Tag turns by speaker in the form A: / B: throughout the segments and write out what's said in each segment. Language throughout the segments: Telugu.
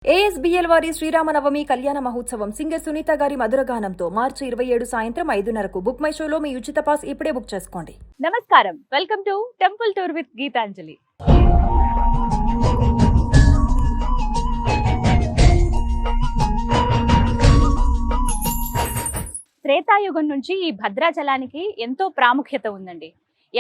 A: ఏఎస్బిఎల్ వారి శ్రీరామనవమి కళ్యాణ మహోత్సవం సింగర్ సునీత గారి మధురగానంతో మార్చి 27 సాయంత్రం 5:30కు బుక్ మై షోలో మీ ఉచిత పాస్ ఇప్పుడే బుక్ చేసుకోండి.
B: నమస్కారం, welcome to temple tour with Geetanjali. త్రేతాయుగం నుంచి ఈ భద్రాచలానికి ఎంతో ప్రాముఖ్యత ఉందండి.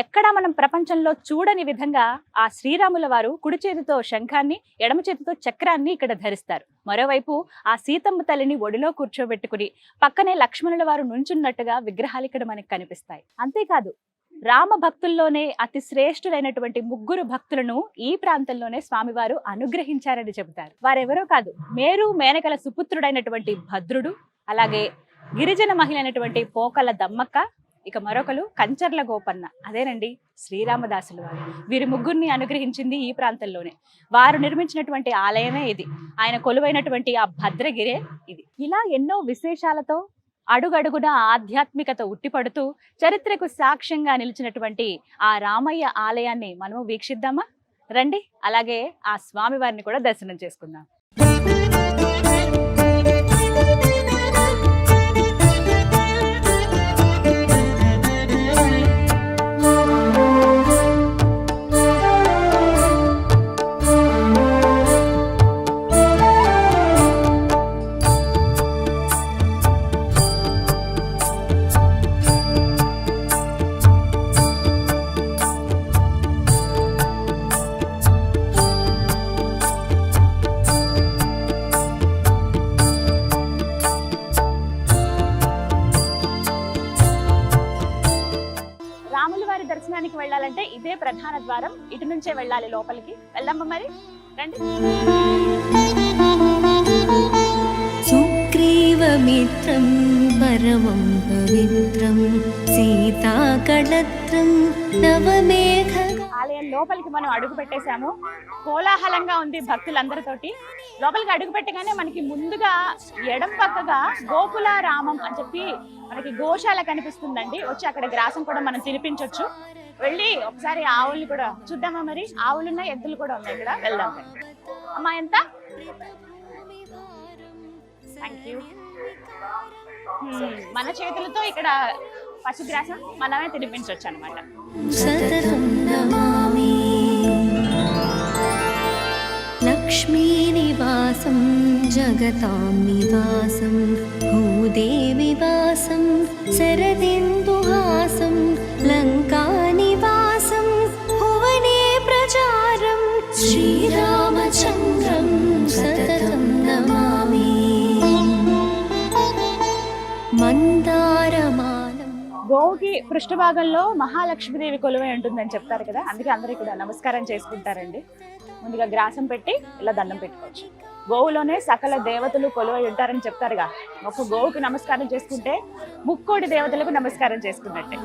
B: ఎక్కడా మనం ప్రపంచంలో చూడని విధంగా ఆ శ్రీరాముల వారు కుడి చేతితో శంఖాన్ని, ఎడమ చేతితో చక్రాన్ని ఇక్కడ ధరిస్తారు. మరోవైపు ఆ సీతమ్మ తల్లిని ఒడిలో కూర్చోబెట్టుకుని పక్కనే లక్ష్మణుల వారు నుంచున్నట్టుగా విగ్రహాలు ఇక్కడ మనకు కనిపిస్తాయి. అంతేకాదు, రామ భక్తుల్లోనే అతి శ్రేష్ఠులైనటువంటి 3 భక్తులను ఈ ప్రాంతంలోనే స్వామివారు అనుగ్రహించారని చెబుతారు. వారెవరో కాదు, మేరు మేనకల సుపుత్రుడైనటువంటి భద్రుడు, అలాగే గిరిజన మహిళ అయినటువంటి పోకల దమ్మక్క, ఇక మరొకరు కంచర్ల గోపన్న, అదేనండి శ్రీరామదాసులు వారు. వీరి 3 అనుగ్రహించింది ఈ ప్రాంతంలోనే. వారు నిర్మించినటువంటి ఆలయమే ఇది. ఆయన కొలువైనటువంటి ఆ భద్రగిరే ఇది. ఇలా ఎన్నో విశేషాలతో అడుగడుగున ఆధ్యాత్మికత ఉట్టిపడుతూ చరిత్రకు సాక్ష్యంగా నిలిచినటువంటి ఆ రామయ్య ఆలయాన్ని మనము వీక్షిద్దామా? రండి, అలాగే ఆ స్వామి వారిని కూడా దర్శనం చేసుకుందాం. దర్శనానికి వెళ్ళాలంటే ఇదే ప్రధాన ద్వారం. ఇటు నుంచే వెళ్ళాలి లోపలికి. వెళ్దామా మరి? రండి.
C: సుగ్రీవమిత్రం పరమం పవిత్రం సీతాకళత్రం నవమేఘ.
B: ఆలయం లోపలికి మనం అడుగు పెట్టేశాము. కోలాహలంగా ఉంది భక్తులందరితోటి. లోపలికి అడుగు పెట్టగానే మనకి ముందుగా ఎడం పక్కగా గోకుల రామం అని చెప్పి మనకి గోశాల కనిపిస్తుందండి. వచ్చి అక్కడ గ్రాసం కూడా మనం తినిపించవచ్చు. వెళ్ళి ఒకసారి ఆవుల్ని కూడా చూద్దామా మరి? ఆవులున్నాయి, ఎద్దులు కూడా ఉన్నాయి ఇక్కడ. వెళ్దాం. అమ్మా, ఎంత? Thank you. మన చేతులతో ఇక్కడ పశుగ్రాసం మనమే తినిపించవచ్చు అనమాట.
C: లక్ష్మీ నివాసం జగతాం నివాసం భూదేవి వాసం శరదిందుహాసం లంకా నివాసం భువనే ప్రచారం శ్రీరామచంద్రం సతతం నమామి. మందారమాలం.
B: గోవుకి పృష్ఠభాగంలో మహాలక్ష్మీదేవి కొలువై ఉంటుందని చెప్తారు కదా, అందుకే అందరూ కూడా నమస్కారం చేసుకుంటారండి. ముందుగా గ్రాసం పెట్టి ఇలా దండం పెట్టుకోవచ్చు. గోవులోనే సకల దేవతలు కొలువై ఉంటారని చెప్తారుగా. ఒక గోవుకి నమస్కారం చేసుకుంటే 3 దేవతలకు నమస్కారం చేసుకున్నట్టే.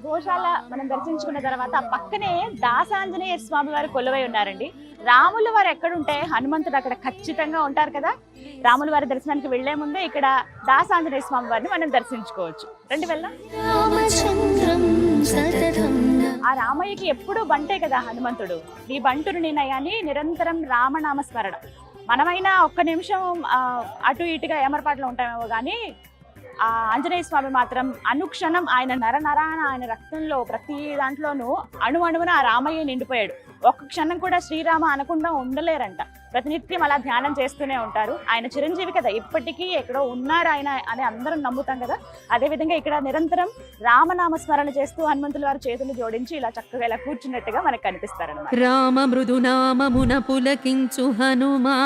B: గోశాల మనం దర్శించుకున్న తర్వాత పక్కనే దాసాంజనేయ స్వామి వారు కొలువై ఉన్నారండి. రాముల వారు ఎక్కడుంటే హనుమంతుడు అక్కడ ఖచ్చితంగా ఉంటారు కదా. రాముల వారి దర్శనానికి వెళ్లే ముందే ఇక్కడ దాసాంజనేయ స్వామి వారిని మనం దర్శించుకోవచ్చు. రండి, వెళ్దాం. ఆ రామయ్యకి ఎప్పుడూ బంటే కదా హనుమంతుడు. ఈ బంటుని నయాన్ని నిరంతరం రామనామస్మరణ. మనమైనా ఒక్క నిమిషం అటు ఇటుగా ఏమరపాట్లో ఉంటామేమో కానీ ఆ ఆంజనేయ స్వామి మాత్రం అనుక్షణం ఆయన నరనరాన, ఆయన రక్తంలో ప్రతి దాంట్లోనూ అణువణువున ఆ రామయ్య నిండిపోయాడు. ఒక్క క్షణం కూడా శ్రీరామ అనకుండా ఉండలేరంట. ప్రతినిత్యం అలా ధ్యానం చేస్తూనే ఉంటారు. ఆయన చిరంజీవి కదా, ఇప్పటికీ ఎక్కడో ఉన్నారు ఆయన అని అందరం నమ్ముతాం కదా. అదేవిధంగా ఇక్కడ నిరంతరం రామనామస్మరణ చేస్తూ హనుమంతుల వారి చేతులు జోడించి ఇలా చక్కగా ఇలా కూర్చున్నట్టుగా మనకు కనిపిస్తారు అన్నమాట.
C: రామ మృదునామమున పులకించు హనుమా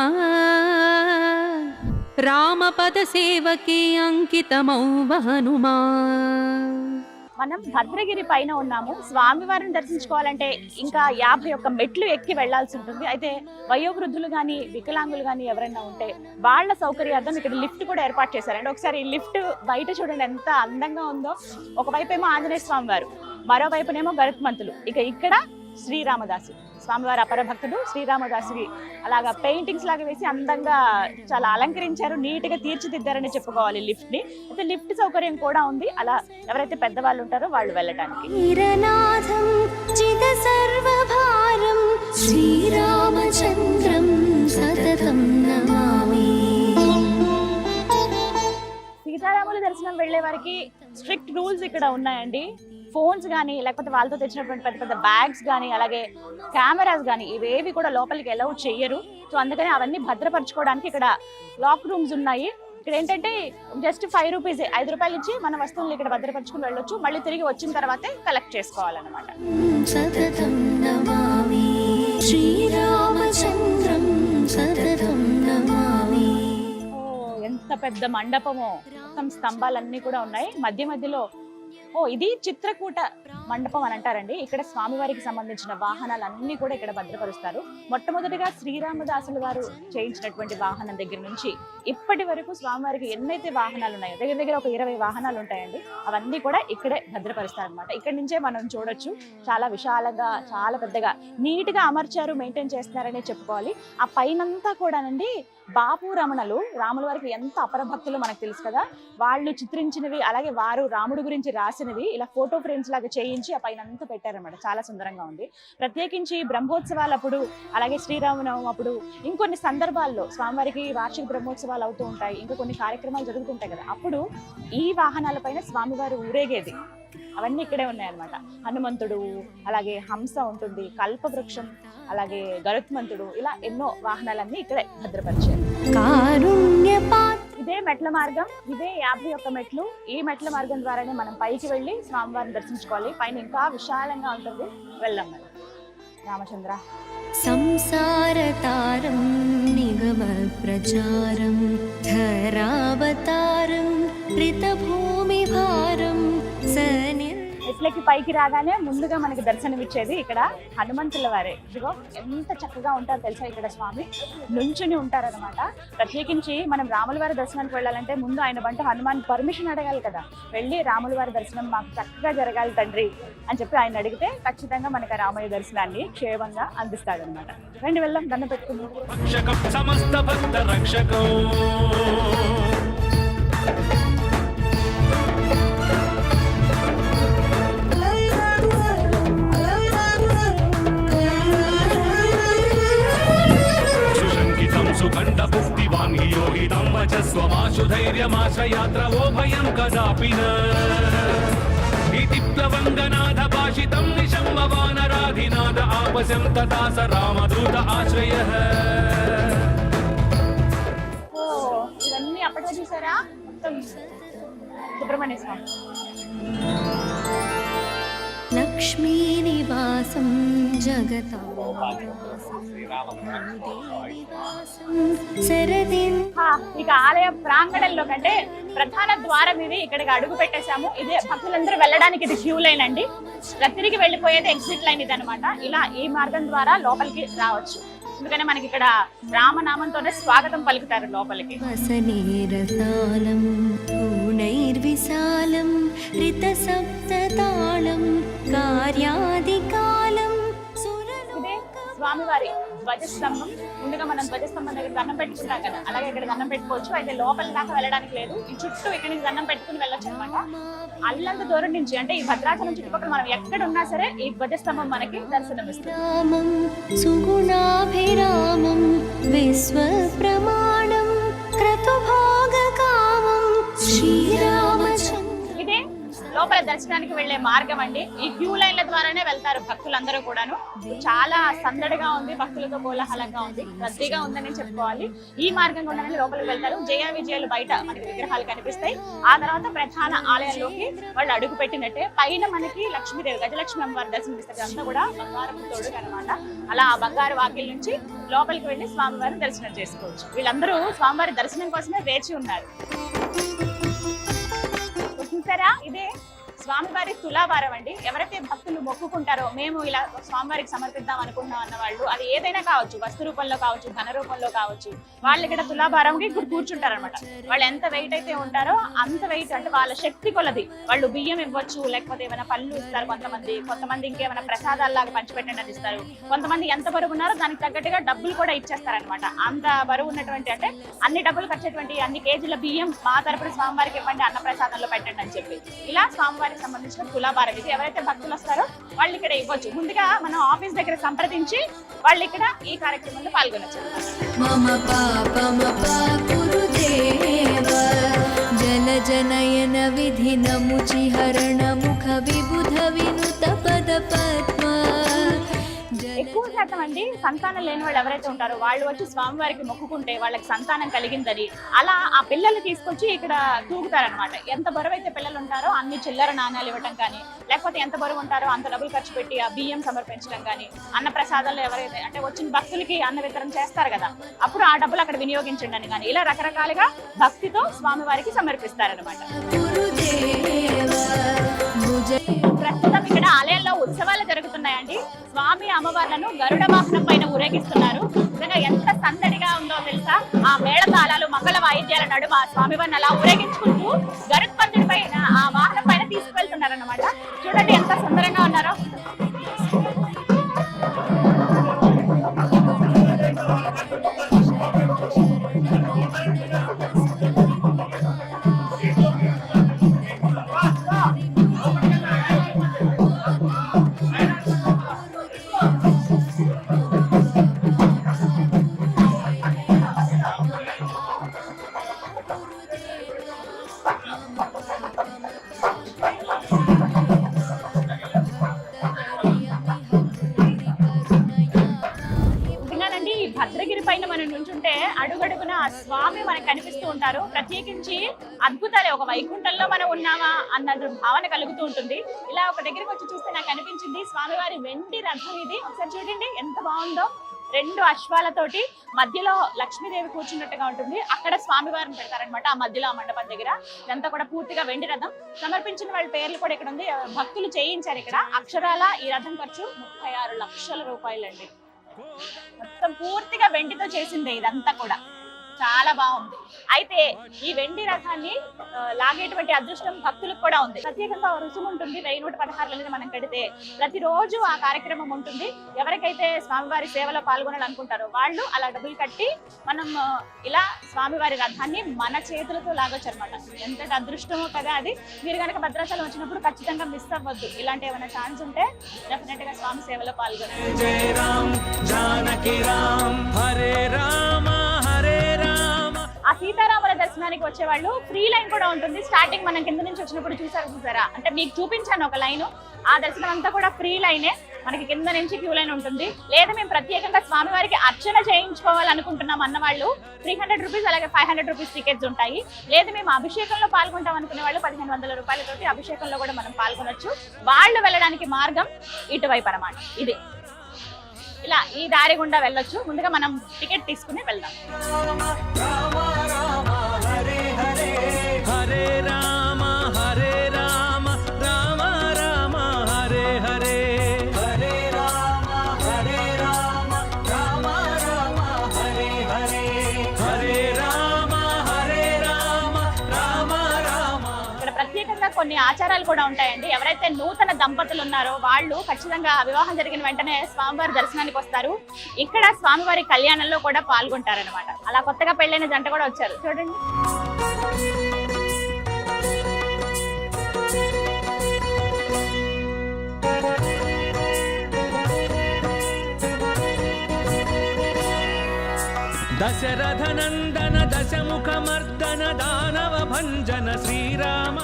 C: రామపద సేవకి అంకితమౌ హనుమా.
B: మనం భద్రగిరి పైన ఉన్నాము. స్వామివారిని దర్శించుకోవాలంటే ఇంకా 51 మెట్లు ఎక్కి వెళ్లాల్సి ఉంటుంది. అయితే వయోవృద్ధులు కానీ వికలాంగులు కానీ ఎవరైనా ఉంటే వాళ్ళ సౌకర్యార్థం ఇక్కడ లిఫ్ట్ కూడా ఏర్పాటు చేశారండి. ఒకసారి ఈ లిఫ్ట్ బయట చూడండి ఎంత అందంగా ఉందో. ఒకవైపు ఏమో ఆంజనేయ స్వామి వారు, మరోవైపునేమో గరుత్మంతులు, ఇక ఇక్కడ శ్రీరామదాసు స్వామివారి అపర భక్తుడు శ్రీరామదాసుని అలాగా పెయింటింగ్స్ లాగా వేసి అందంగా చాలా అలంకరించారు, నీట్ గా తీర్చిదిద్దారని చెప్పుకోవాలి లిఫ్ట్ ని. అయితే లిఫ్ట్ సౌకర్యం కూడా ఉంది, అలా ఎవరైతే పెద్దవాళ్ళు ఉంటారో వాళ్ళు వెళ్ళటానికి.
C: శ్రీరామచంద్రం సతతం నమామి.
B: సీతారాముల దర్శనం వెళ్లే వారికి స్ట్రిక్ట్ రూల్స్ ఇక్కడ ఉన్నాయండి. ఫోన్స్ కానీ లేకపోతే వాళ్ళతో తెచ్చినటువంటి పెద్ద పెద్ద బ్యాగ్స్ కానీ అలాగే కెమెరాస్ కానీ ఇవేవి కూడా లోపలికి అలౌ చెయ్యరు. సో అందుకని అవన్నీ భద్రపరచుకోవడానికి ఇక్కడ లాక్ రూమ్స్ ఉన్నాయి. ఇక్కడ ఏంటంటే జస్ట్ 5 రూపీస్, 5 రూపాయలు ఇచ్చి మన వస్తువులు ఇక్కడ భద్రపరచుకుని వెళ్ళొచ్చు. మళ్ళీ తిరిగి వచ్చిన తర్వాతే కలెక్ట్ చేసుకోవాలన్నమాట.
C: సతతం నమామి శ్రీరామచంద్రం సతతం నమామి.
B: ఎంత పెద్ద మండపమో, మొత్తం స్తంభాలన్నీ కూడా ఉన్నాయి. మధ్య మధ్యలో ఇది చిత్రకూట మండపం అని అంటారండి. ఇక్కడ స్వామివారికి సంబంధించిన వాహనాలన్నీ కూడా ఇక్కడ భద్రపరుస్తారు. మొట్టమొదటిగా శ్రీరామదాసులు వారు చేయించినటువంటి వాహనం దగ్గర నుంచి ఇప్పటి వరకు స్వామివారికి ఎన్నైతే వాహనాలు ఉన్నాయో దగ్గర దగ్గర ఒక 20 వాహనాలు ఉంటాయండి. అవన్నీ కూడా ఇక్కడే భద్రపరుస్తారు అనమాట. ఇక్కడి నుంచే మనం చూడొచ్చు. చాలా విశాలంగా, చాలా పెద్దగా, నీట్ గా అమర్చారు, మెయింటైన్ చేస్తున్నారనే చెప్పుకోవాలి. ఆ పైనంతా కూడానండి బాపు రమణలు, రాముల వారికి ఎంత అపరభక్తులు మనకు తెలుసు కదా, వాళ్ళు చిత్రించినవి అలాగే వారు రాముడి గురించి రాసినవి ఇలా ఫోటో ఫ్రేమ్స్ లాగా చేయించి ఆ పైన అంతా పెట్టారనమాట. చాలా సుందరంగా ఉంది. ప్రత్యేకించి బ్రహ్మోత్సవాలప్పుడు అలాగే శ్రీరామనవమి అప్పుడు ఇంకొన్ని సందర్భాల్లో స్వామివారికి వార్షిక బ్రహ్మోత్సవాలు అవుతూ ఉంటాయి, ఇంకా కొన్ని కార్యక్రమాలు జరుగుతుంటాయి కదా, అప్పుడు ఈ వాహనాల పైన స్వామివారు ఊరేగేది అవన్నీ ఇక్కడే ఉన్నాయన్నమాట. హనుమంతుడు, అలాగే హంస ఉంటుంది, కల్పవృక్షం, అలాగే గరుత్మంతుడు, ఇలా ఎన్నో వాహనాలన్నీ ఇక్కడే భద్రపరిచారు. ఇదే మెట్ల మార్గం, ఇదే 51 మెట్లు. ఈ మెట్ల మార్గం ద్వారానే మనం పైకి వెళ్ళి స్వామివారిని దర్శించుకోవాలి. పైన ఇంకా విశాలంగా ఉంటుంది. వెళ్దాం మరి. రామచంద్ర
C: సంసారతారం నిగమ ప్రచారం ధరావతారం రితభూమి భారం సని.
B: మెట్లకి పైకి రాగానే ముందుగా మనకి దర్శనం ఇచ్చేది ఇక్కడ హనుమంతుల వారే. ఇదిగో ఎంత చక్కగా ఉంటారో తెలుసా, ఇక్కడ స్వామి నుంచుని ఉంటారనమాట. ప్రత్యేకించి మనం రాముల వారి దర్శనానికి వెళ్ళాలంటే ముందు ఆయన బంట హనుమాన్ పర్మిషన్ అడగాలి కదా. వెళ్ళి రాముల వారి దర్శనం మాకు చక్కగా జరగాలి తండ్రి అని చెప్పి ఆయన అడిగితే ఖచ్చితంగా మనకి ఆ రామయ్య దర్శనాన్ని క్షేమంగా అందిస్తాడనమాట. రండి వెళ్దాం, దండం పెట్టుకుందాం.
D: సుఖండ పుష్టివాన్ యోహితం వచస్వమాశు ధైర్యమాశ్రయాత్రవో భయం కదాపి ఇతి ప్లవంగనాథ భాషితం నిశంభవానరాధినాథ ఆపశం తథా స రామదూత ఆశ్రయః.
B: ఇవన్నీ అప్పటికే చూసారా, మొత్తం సుబ్రహ్మణ్య స్వామి.
C: లక్ష్మీ నివాసం జగతా
B: ఇక ఆలయ ప్రాంగణంలో కంటే ప్రధాన ద్వారం ఇది. ఇక్కడికి అడుగు పెట్టేశాము. ఇదే భక్తులందరూ వెళ్ళడానికి ఇది క్యూ లైన్ అండి. తిరిగి వెళ్ళిపోయేది ఎగ్జిట్ లైన్ ఇది అనమాట. ఇలా ఈ మార్గం ద్వారా లోపలికి రావచ్చు. ఎందుకంటే మనకి ఇక్కడ రామనామంతోనే స్వాగతం పలుకుతారు లోపలికి.
C: వసనేరసాలం పూర్ణైర్విశాలం రిత సప్తతాళం కార్యాదికాలం.
B: ఇదే స్వామివారి ధ్వజస్తంభం. ముందుగా మనం ధ్వజస్తంభం దగ్గర దండం పెట్టుకుంటాం కదా, అలాగే ఇక్కడ దండం పెట్టుకోవచ్చు. అయితే లోపల దాకా వెళ్ళడానికి లేదు, ఈ చుట్టూ ఇక్కడ నుంచి దండం పెట్టుకుని వెళ్ళొచ్చు అనమాట. అల్లంత దూరం నుంచి, అంటే ఈ భద్రాచలం చుట్టుపక్కల మనం ఎక్కడ ఉన్నా సరే ఈ ధ్వజస్తంభం మనకి దర్శనం ఇస్తుంది.
C: సుగుణాభిరామం విశ్వ ప్రమాణం క్రతుభోగకామం శ్రీరామచంద్ర.
B: ఇదే లోపల దర్శనానికి వెళ్లే మార్గం అండి. ఈ క్యూ లైన్ల ద్వారానే వెళ్తారు భక్తులందరూ కూడాను. చాలా సందడిగా ఉంది, భక్తులతో కోలాహలంగా ఉంది, రద్దీగా ఉందని చెప్పుకోవాలి. ఈ మార్గం గుండానే లోపలికి వెళ్తారు. జయ విజయాలు బయట మనకి విగ్రహాలు కనిపిస్తాయి. ఆ తర్వాత ప్రధాన ఆలయంలోకి వాళ్ళు అడుగు పెట్టినట్టే పైన మనకి లక్ష్మీదేవి, గజలక్ష్మి అమ్మవారి దర్శనం ఇస్తారు. అంతా కూడా బంగారం తోడుగా అనమాట. అలా ఆ బంగారు వాకిల్ నుంచి లోపలికి వెళ్లి స్వామివారిని దర్శనం చేసుకోవచ్చు. వీళ్ళందరూ స్వామివారి దర్శనం కోసమే వేచి ఉన్నారు. చూసారా, ఇదే స్వామివారి తులాభారం అండి. ఎవరైతే భక్తులు మొక్కుకుంటారో మేము ఇలా స్వామివారికి సమర్పిద్దాం అనుకుంటున్నాం అన్న వాళ్ళు, అది ఏదైనా కావచ్చు, వస్తు రూపంలో కావచ్చు, ధన రూపంలో కావచ్చు, వాళ్ళు ఇక్కడ తులాభారంకి ఇక్కడ కూర్చుంటారు అనమాట. వాళ్ళు ఎంత వెయిట్ అయితే ఉంటారో అంత వెయిట్, అంటే వాళ్ళ శక్తి కొలది వాళ్ళు బియ్యం ఇవ్వచ్చు, లేకపోతే ఏమైనా పళ్ళు ఇస్తారు కొంతమంది ఇంకేమైనా ప్రసాదాల్లాగా పంచిపెట్టండి అని ఇస్తారు. కొంతమంది ఎంత బరువు ఉన్నారో దానికి తగ్గట్టుగా డబ్బులు కూడా ఇచ్చేస్తారనమాట. అంత బరువు ఉన్నటువంటి, అంటే అన్ని డబ్బులు ఖర్చేటువంటి అన్ని కేజీల బియ్యం మా తరపున స్వామివారికి ఇవ్వండి, అన్న ప్రసాదంలో పెట్టండి అని చెప్పి ఇలా స్వామివారి స్వామివారికి సంబంధించిన తులాభారం ఇది. ఎవరైతే భక్తులు వస్తారో వాళ్ళు ఇక్కడ ఇవ్వచ్చు. ముందుగా మనం ఆఫీస్ దగ్గర సంప్రదించి వాళ్ళు ఇక్కడ ఈ కార్యక్రమంలో పాల్గొనొచ్చు.
C: మమ పాపమపాకురుదేవ జలజనయన విధినముచిహరణ ముఖ విబుధ వినుత పద పద్మ.
B: ఎక్కువ శాతం అండి సంతానం లేని వాళ్ళు ఎవరైతే ఉంటారో వాళ్ళు వచ్చి స్వామివారికి మొక్కుకుంటే వాళ్ళకి సంతానం కలిగిందని అలా ఆ పిల్లలు తీసుకొచ్చి ఇక్కడ తూగుతారనమాట. ఎంత బరువు అయితే పిల్లలు ఉంటారో అన్ని చిల్లర నాణ్యాలు ఇవ్వటం కానీ, లేకపోతే ఎంత బరువు ఉంటారో అంత డబ్బులు ఖర్చు పెట్టి ఆ బియ్యం సమర్పించడం కానీ, అన్న ప్రసాదాలు ఎవరైతే అంటే వచ్చిన భక్తులకి అన్న వితరణ చేస్తారు కదా, అప్పుడు ఆ డబ్బులు అక్కడ వినియోగించండి అని కానీ ఇలా రకరకాలుగా భక్తితో స్వామివారికి సమర్పిస్తారనమాట. ప్రస్తుతం ఇక్కడ ఆలయంలో ఉత్సవాలు జరుగుతున్నాయండి. స్వామి అమ్మవార్లను గరుడ వాహనం పైన ఊరేగిస్తున్నారు. నిజంగా ఎంత సందడిగా ఉందో తెలుసా. ఆ మేళతాళాలు మంగళ వాయిద్యాల నడుమ స్వామివారిని అలా ఊరేగించుకుంటూ గరుత్మంతుడి పైన ఆ వాహనం పైన తీసుకువెళ్తున్నారన్నమాట. చూడండి ఎంత సుందరంగా ఉన్నారో. భద్రగిరి పైన మనం నుంచుంటే అడుగడుగున స్వామి మనకు కనిపిస్తూ ఉంటారు. ప్రత్యేకించి అద్భుతాలే, ఒక వైకుంఠంలో మనం ఉన్నామా అన్న భావన కలుగుతూ ఉంటుంది. ఇలా ఒక దగ్గరికి వచ్చి చూస్తే నాకు అనిపించింది స్వామివారి వెండి రథం ఇది. ఒకసారి చూడండి ఎంత బాగుందో. 2 అశ్వాలతోటి మధ్యలో లక్ష్మీదేవి కూర్చున్నట్టుగా ఉంటుంది. అక్కడ స్వామివారిని పెడతారనమాట ఆ మధ్యలో ఆ మండపం దగ్గర. ఇదంతా కూడా పూర్తిగా వెండి రథం. సమర్పించిన వాళ్ళ పేర్లు కూడా ఇక్కడ ఉంది. భక్తులు చేయించారు ఇక్కడ. అక్షరాల ఈ రథం ఖర్చు 36 లక్షల రూపాయలండి. మొత్తం పూర్తిగా వెండితో చేసిందే ఇదంతా కూడా. చాలా బాగుంది. అయితే ఈ వెండి రథాన్ని లాగేటువంటి అదృష్టం భక్తులకు కూడా ఉంది. ప్రత్యేకంగా రుసుము ఉంటుంది. 1116 అనేది మనం కడితే ప్రతిరోజు ఆ కార్యక్రమం ఉంటుంది. ఎవరికైతే స్వామివారి సేవలో పాల్గొనాలనుకుంటారో వాళ్ళు అలా డబ్బులు కట్టి మనం ఇలా స్వామివారి రథాన్ని మన చేతులతో లాగొచ్చు అనమాట. ఎంతటి అదృష్టమో కదా అది. మీరు కనుక భద్రాచలం వచ్చినప్పుడు ఖచ్చితంగా మిస్ అవ్వద్దు. ఇలాంటి ఏమైనా ఛాన్స్ ఉంటే డెఫినెట్ గా స్వామి సేవలో పాల్గొనాలి. ఆ సీతారాముల దర్శనానికి వచ్చే వాళ్ళు ఫ్రీ లైన్ కూడా ఉంటుంది. స్టార్టింగ్ మనం కింద నుంచి వచ్చినప్పుడు చూసారా అంటే మీకు చూపించాను ఒక లైన్. ఆ దర్శనం అంతా కూడా ఫ్రీ లైనే. మనకి కింద నుంచి క్యూ లైన్ ఉంటుంది. లేదా మేము ప్రత్యేకంగా స్వామివారికి అర్చన చేయించుకోవాలనుకుంటున్నాం అన్న వాళ్ళు 300 రూపీస్ అలాగే 500 రూపీస్ టికెట్స్ ఉంటాయి. లేదా మేము అభిషేకంలో పాల్గొంటాం అనుకునే వాళ్ళు 1500 రూపాయలతోటి అభిషేకంలో కూడా మనం పాల్గొనొచ్చు. వాళ్ళు వెళ్ళడానికి మార్గం ఇటువైపు అన్నమాట. ఇది ఇలా ఈ దారి గుండా వెళ్ళొచ్చు. ముందుగా మనం టికెట్ తీసుకుని వెళ్దాం.
D: హరే రామ హరే రామ రామ రామ హరే హరే హరే రామ హరే రామ రామ రామ హరే హరే హరే రామ హరే రామ రామ రామ.
B: ఇక్కడ ప్రత్యేకంగా కొన్ని ఆచారాలు కూడా ఉంటాయండి. ఎవరైతే నూతన దంపతులు ఉన్నారో వాళ్ళు ఖచ్చితంగా వివాహం జరిగిన వెంటనే స్వామివారి దర్శనానికి వస్తారు. ఇక్కడ స్వామివారి కళ్యాణంలో కూడా పాల్గొంటారనమాట. అలా కొత్తగా పెళ్ళైన జంట కూడా వచ్చారు చూడండి.
D: దశరథ నందన దశముఖ మర్దన దానవ భంజన శ్రీరామ.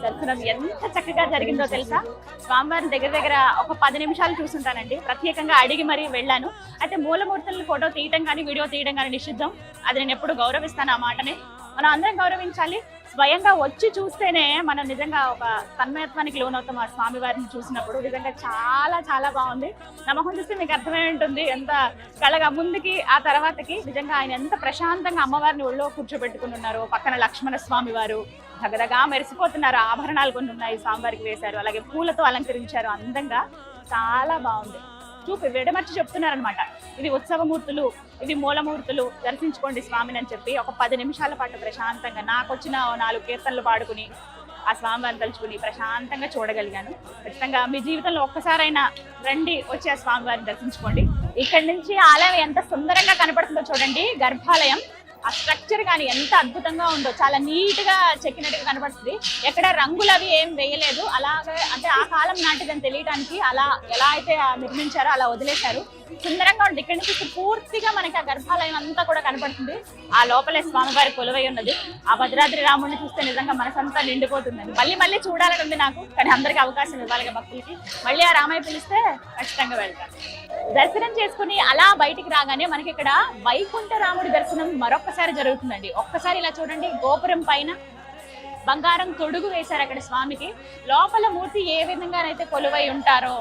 B: దర్శనం ఎంత చక్కగా జరిగిందో తెలుసా. స్వామివారి దగ్గర ఒక 10 నిమిషాలు చూసుంటానండి. ప్రత్యేకంగా అడిగి మరీ వెళ్ళాను. అయితే మూలమూర్తులను ఫోటో తీయడం కానీ వీడియో తీయడం కానీ నిషిద్ధం. అది నేను ఎప్పుడు గౌరవిస్తాను ఆ మాటని. మనం అందరం గౌరవించాలి. స్వయంగా వచ్చి చూస్తేనే మనం నిజంగా ఒక తన్మయత్వానికి లోనవుతాం. ఆ స్వామివారిని చూసినప్పుడు నిజంగా చాలా చాలా బాగుంది. నమ్మకం చూస్తే మీకు అర్థమై ఉంటుంది ఎంత కళగా ముందుకి ఆ తర్వాతకి. నిజంగా ఆయన ఎంత ప్రశాంతంగా అమ్మవారిని ఒళ్ళో కూర్చోబెట్టుకుని ఉన్నారు. పక్కన లక్ష్మణ స్వామి వారు దగదగా మెరిసిపోతున్నారు. ఆభరణాలు కొన్ని ఉన్నాయి స్వామివారికి వేశారు. అలాగే పూలతో అలంకరించారు అందంగా. చాలా బాగుంది. చూపి విడమర్చి చెప్తున్నారనమాట. ఇవి ఉత్సవమూర్తులు, ఇవి మూలమూర్తులు, దర్శించుకోండి స్వామిని అని చెప్పి ఒక 10 నిమిషాల పాటు ప్రశాంతంగా నాకు వచ్చిన 4 కీర్తనలు పాడుకుని ఆ స్వామివారిని తలుచుకుని ప్రశాంతంగా చూడగలిగాను. ఖచ్చితంగా మీ జీవితంలో ఒక్కసారైనా రండి, వచ్చి ఆ స్వామివారిని దర్శించుకోండి. ఇక్కడి నుంచి ఆలయం ఎంత సుందరంగా కనపడుతుందో చూడండి. గర్భాలయం ఆ స్ట్రక్చర్ కానీ ఎంత అద్భుతంగా ఉందో, చాలా నీట్ గా చెక్కినట్టుగా కనబడుతుంది. ఎక్కడ రంగులు అవి ఏం వేయలేదు, అలాగే అంటే ఆ కాలం నాటిదని తెలియడానికి అలా ఎలా అయితే నిర్మించారో అలా వదిలేశారు. సుందరంగా ఉంది. ఇక్కడ నుంచి పూర్తిగా మనకి ఆ గర్భాలయం అంతా కూడా కనపడుతుంది. ఆ లోపలే స్వామివారి కొలువై ఉన్నది. ఆ భద్రాద్రి రాముడిని చూస్తే నిజంగా మనసంతా నిండిపోతుందండి. మళ్ళీ చూడాలని ఉంది నాకు, కానీ అందరికి అవకాశం ఇవ్వాలి భక్తులకి. మళ్ళీ ఆ రామయ్య పిలిస్తే ఖచ్చితంగా వెళ్తాను. దర్శనం చేసుకుని అలా బయటికి రాగానే మనకి ఇక్కడ వైకుంఠ రాముడి దర్శనం మరొక్కసారి జరుగుతుందండి. ఒక్కసారి ఇలా చూడండి, గోపురం పైన బంగారం తొడుగు వేశారు అక్కడ స్వామికి. లోపల మూర్తి ఏ విధంగానైతే కొలువై ఉంటారో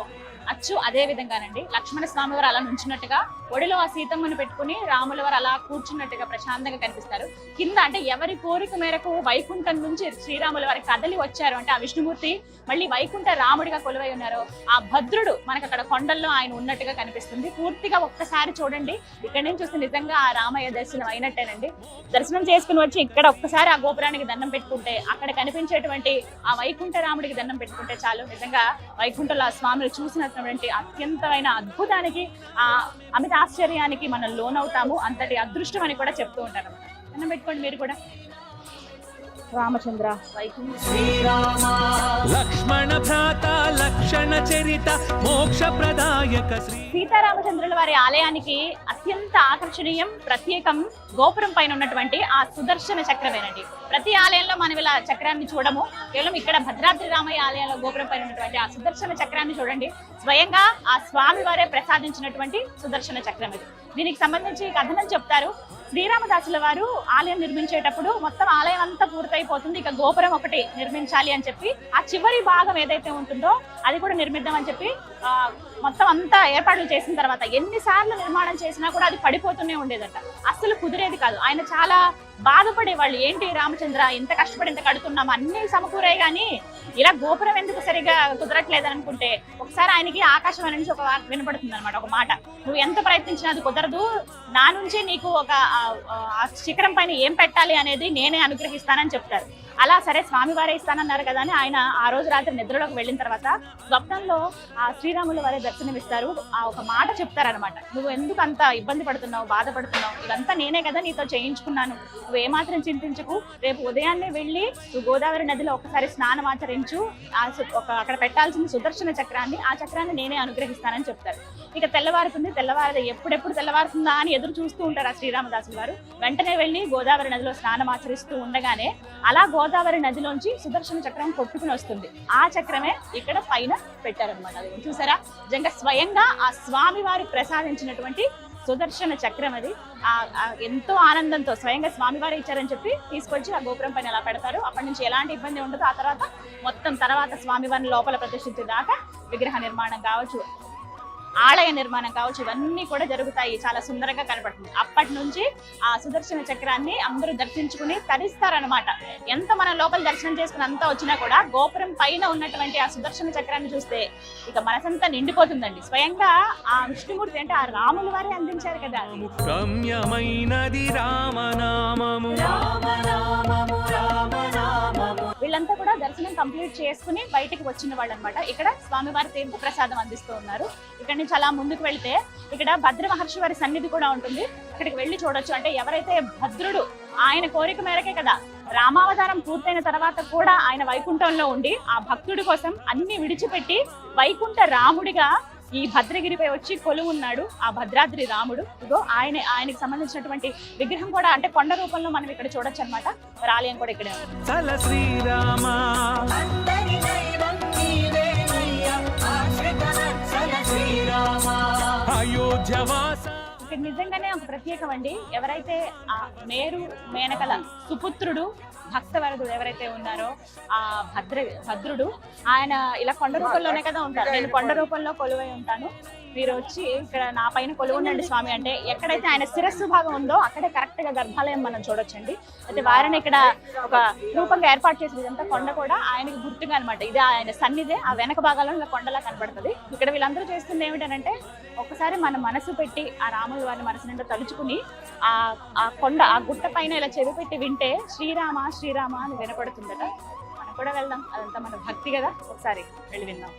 B: అచ్చు అదే విధంగానండి. లక్ష్మణ స్వామి వారు అలా నుంచున్నట్టుగా, ఒడిలో ఆ సీతమ్మను పెట్టుకుని రాముల వారు అలా కూర్చున్నట్టుగా ప్రశాంతంగా కనిపిస్తారు. కింద అంటే ఎవరి కోరిక మేరకు వైకుంఠం నుంచి శ్రీరాముల వారి కదలి వచ్చారు అంటే ఆ విష్ణుమూర్తి మళ్ళీ వైకుంఠ రాముడిగా కొలువై ఉన్నారు. ఆ భద్రుడు మనకు అక్కడ కొండల్లో ఆయన ఉన్నట్టుగా కనిపిస్తుంది. పూర్తిగా ఒక్కసారి చూడండి, ఇక్కడ నుంచి చూస్తే నిజంగా ఆ రామయ్య దర్శనం అయినట్టేనండి. దర్శనం చేసుకుని వచ్చి ఇక్కడ ఒక్కసారి ఆ గోపురానికి దండం పెట్టుకుంటే, అక్కడ కనిపించేటువంటి ఆ వైకుంఠ రాముడికి దండం పెట్టుకుంటే చాలు. నిజంగా వైకుంఠంలో ఆ స్వామిని చూసిన అత్యంతమైన అద్భుతానికి, ఆ అమిత ఆశ్చర్యానికి మనం లోనవుతాము. అంతటి అదృష్టం అని కూడా చెప్తూ ఉంటారు. దండం పెట్టుకోండి మీరు కూడా. రామచంద్ర
D: లక్ష్మణ భ్రాత లక్షణ చరిత మోక్ష ప్రదాయక శ్రీ
B: సీతారామచంద్రుల వారి ఆలయానికి అత్యంత ఆకర్షణీయం, ప్రత్యేకం గోపురం పైన ఉన్నటువంటి ఆ సుదర్శన చక్రమేనండి. ప్రతి ఆలయంలో మనం ఇలా చక్రాన్ని చూడము, కేవలం ఇక్కడ భద్రాద్రి రామయ్య ఆలయంలో గోపురం పైన ఉన్నటువంటి ఆ సుదర్శన చక్రాన్ని చూడండి. స్వయంగా ఆ స్వామి వారే ప్రసాదించినటువంటి సుదర్శన చక్రం ఇది. దీనికి సంబంధించి కథనం చెప్తారు. శ్రీరామదాసుల వారు ఆలయం నిర్మించేటప్పుడు మొత్తం ఆలయం అంతా పూర్తయిపోతుంది, ఇక గోపురం ఒకటి నిర్మించాలి అని చెప్పి ఆ చివరి భాగం ఏదైతే ఉంటుందో అది కూడా నిర్మిద్దామని చెప్పి మొత్తం అంతా ఏర్పాట్లు చేసిన తర్వాత ఎన్నిసార్లు నిర్మాణం చేసినా కూడా అది పడిపోతూనే ఉండేదట. అస్సలు కుదిరేది కాదు. ఆయన చాలా బాధపడేవాళ్ళు. ఏంటి రామచంద్ర, ఇంత కష్టపడి ఇంత కడుతున్నాము, అన్ని సమకూరే గానీ ఇలా గోపురం ఎందుకు సరిగా కుదరట్లేదు అనుకుంటే ఒకసారి ఆయనకి ఆకాశవాణి నుంచి ఒక వినపడుతుంది అనమాట, ఒక మాట, నువ్వు ఎంత ప్రయత్నించినా అది కుదరదు, నా నుంచి నీకు ఒక శిఖరం పైన ఏం పెట్టాలి అనేది నేనే అనుగ్రహిస్తానని చెప్తారు. అలా సరే స్వామివారే ఇస్తానన్నారు కదా అని ఆయన ఆ రోజు రాత్రి నిద్రలోకి వెళ్ళిన తర్వాత స్వప్నంలో ఆ శ్రీరాముల వారే దర్శనమిస్తారు. ఆ ఒక మాట చెప్తారనమాట, నువ్వు ఎందుకు అంత ఇబ్బంది పడుతున్నావు, బాధపడుతున్నావు, ఇదంతా నేనే కదా నీతో చేయించుకున్నాను, నువ్వు ఏమాత్రం చింతించకు, రేపు ఉదయాన్నే వెళ్ళి నువ్వు గోదావరి నదిలో ఒకసారి స్నానం ఆచరించు, అక్కడ పెట్టాల్సిన సుదర్శన చక్రాన్ని, ఆ చక్రాన్ని నేనే అనుగ్రహిస్తానని చెప్తారు. ఇక తెల్లవారుతుంది, తెల్లవారు ఎప్పుడెప్పుడు తెల్లవారుతుందా అని ఎదురు చూస్తూ ఉంటారు ఆ శ్రీరామదాసులు వారు. వెంటనే వెళ్ళి గోదావరి నదిలో స్నానం ఆచరిస్తూ ఉండగానే అలా గోదావరి నదిలోంచి సుదర్శన చక్రం కొట్టుకుని వస్తుంది. ఆ చక్రమే ఇక్కడ పైన పెట్టారనమాట. అది చూసారా, నిజంగా స్వయంగా ఆ స్వామి వారు ప్రసాదించినటువంటి సుదర్శన చక్రం అది. ఎంతో ఆనందంతో స్వయంగా స్వామివారు ఇచ్చారని చెప్పి తీసుకొచ్చి ఆ గోపురం పైన ఎలా పెడతారు. అప్పటి నుంచి ఎలాంటి ఇబ్బంది ఉండదు. ఆ తర్వాత స్వామివారిని లోపల ప్రతిష్ఠించేదాకా విగ్రహ నిర్మాణం కావచ్చు, ఆలయ నిర్మాణం కావచ్చు, ఇవన్నీ కూడా జరుగుతాయి. చాలా సుందరంగా కనపడుతుంది. అప్పటి నుంచి ఆ సుదర్శన చక్రాన్ని అందరూ దర్శించుకుని తరిస్తారనమాట. ఎంత మన లోపల దర్శనం చేసుకుని అంతా వచ్చినా కూడా గోపురం పైన ఉన్నటువంటి ఆ సుదర్శన చక్రాన్ని చూస్తే ఇక మనసంతా నిండిపోతుందండి. స్వయంగా ఆ విష్ణుమూర్తి అంటే ఆ రాముల వారే అందించారు కదా.
D: రమ్యమైనది రామనామము
B: వీళ్ళంతా కూడా దర్శనం కంప్లీట్ చేసుకుని బయటికి వచ్చిన వాళ్ళు అనమాట. ఇక్కడ స్వామివారి తీర్థ ప్రసాదం అందిస్తూ ఉన్నారు. ఇక్కడ నుంచి అలా ముందుకు వెళ్తే ఇక్కడ భద్ర మహర్షి వారి సన్నిధి కూడా ఉంటుంది. ఇక్కడికి వెళ్ళి చూడొచ్చు. అంటే ఎవరైతే భద్రుడు ఆయన కోరిక మేరకే కదా రామావతారం పూర్తయిన తర్వాత కూడా ఆయన వైకుంఠంలో ఉండి ఆ భక్తుడి కోసం అన్ని విడిచిపెట్టి వైకుంఠ రాముడిగా ఈ భద్రగిరిపై వచ్చి కొలువు ఉన్నాడు ఆ భద్రాద్రి రాముడు. ఇదో ఆయనకి సంబంధించినటువంటి విగ్రహం కూడా అంటే కొండ రూపంలో మనం ఇక్కడ చూడొచ్చు అనమాట. మరి ఆలయం కూడా ఇక్కడే ఉంది.
D: శ్రీరామ అయోధ్యవాస
B: ఇక్కడ నిజంగానే ఒక ప్రత్యేకం అండి. ఎవరైతే ఆ మేనకల సుపుత్రుడు భక్తవరదుడు ఎవరైతే ఉన్నారో ఆ భద్రుడు ఆయన ఇలా కొండ రూపంలోనే కదా ఉంటారు. నేను కొండ రూపంలో కొలువై ఉంటాను, మీరు వచ్చి ఇక్కడ నా పైన కొలువు ఉండండి స్వామి అంటే ఎక్కడైతే ఆయన శిరస్సు భాగం ఉందో అక్కడే కరెక్ట్ గా గర్భాలయం మనం చూడొచ్చండి. అయితే వారిని ఇక్కడ ఒక రూపంగా ఏర్పాటు చేసిన ఇదంతా కొండ కూడా ఆయనకి గుర్తుగా అనమాట. ఇది ఆయన సన్నిధే. ఆ వెనక భాగాల్లో ఇలా కొండలా కనబడుతుంది. ఇక్కడ వీళ్ళందరూ చేస్తుంది ఏమిటంటే ఒకసారి మన మనసు పెట్టి ఆ రాముల వారిని మనసు నిండా తలుచుకుని ఆ కొండ ఆ గుట్ట పైన ఇలా చెవి పెట్టి వింటే శ్రీరామ శ్రీరామ అని వినపడుతుందట. మనం కూడా వెళ్దాం, అదంతా మన భక్తి కదా, ఒకసారి వెళ్ళి విందాం.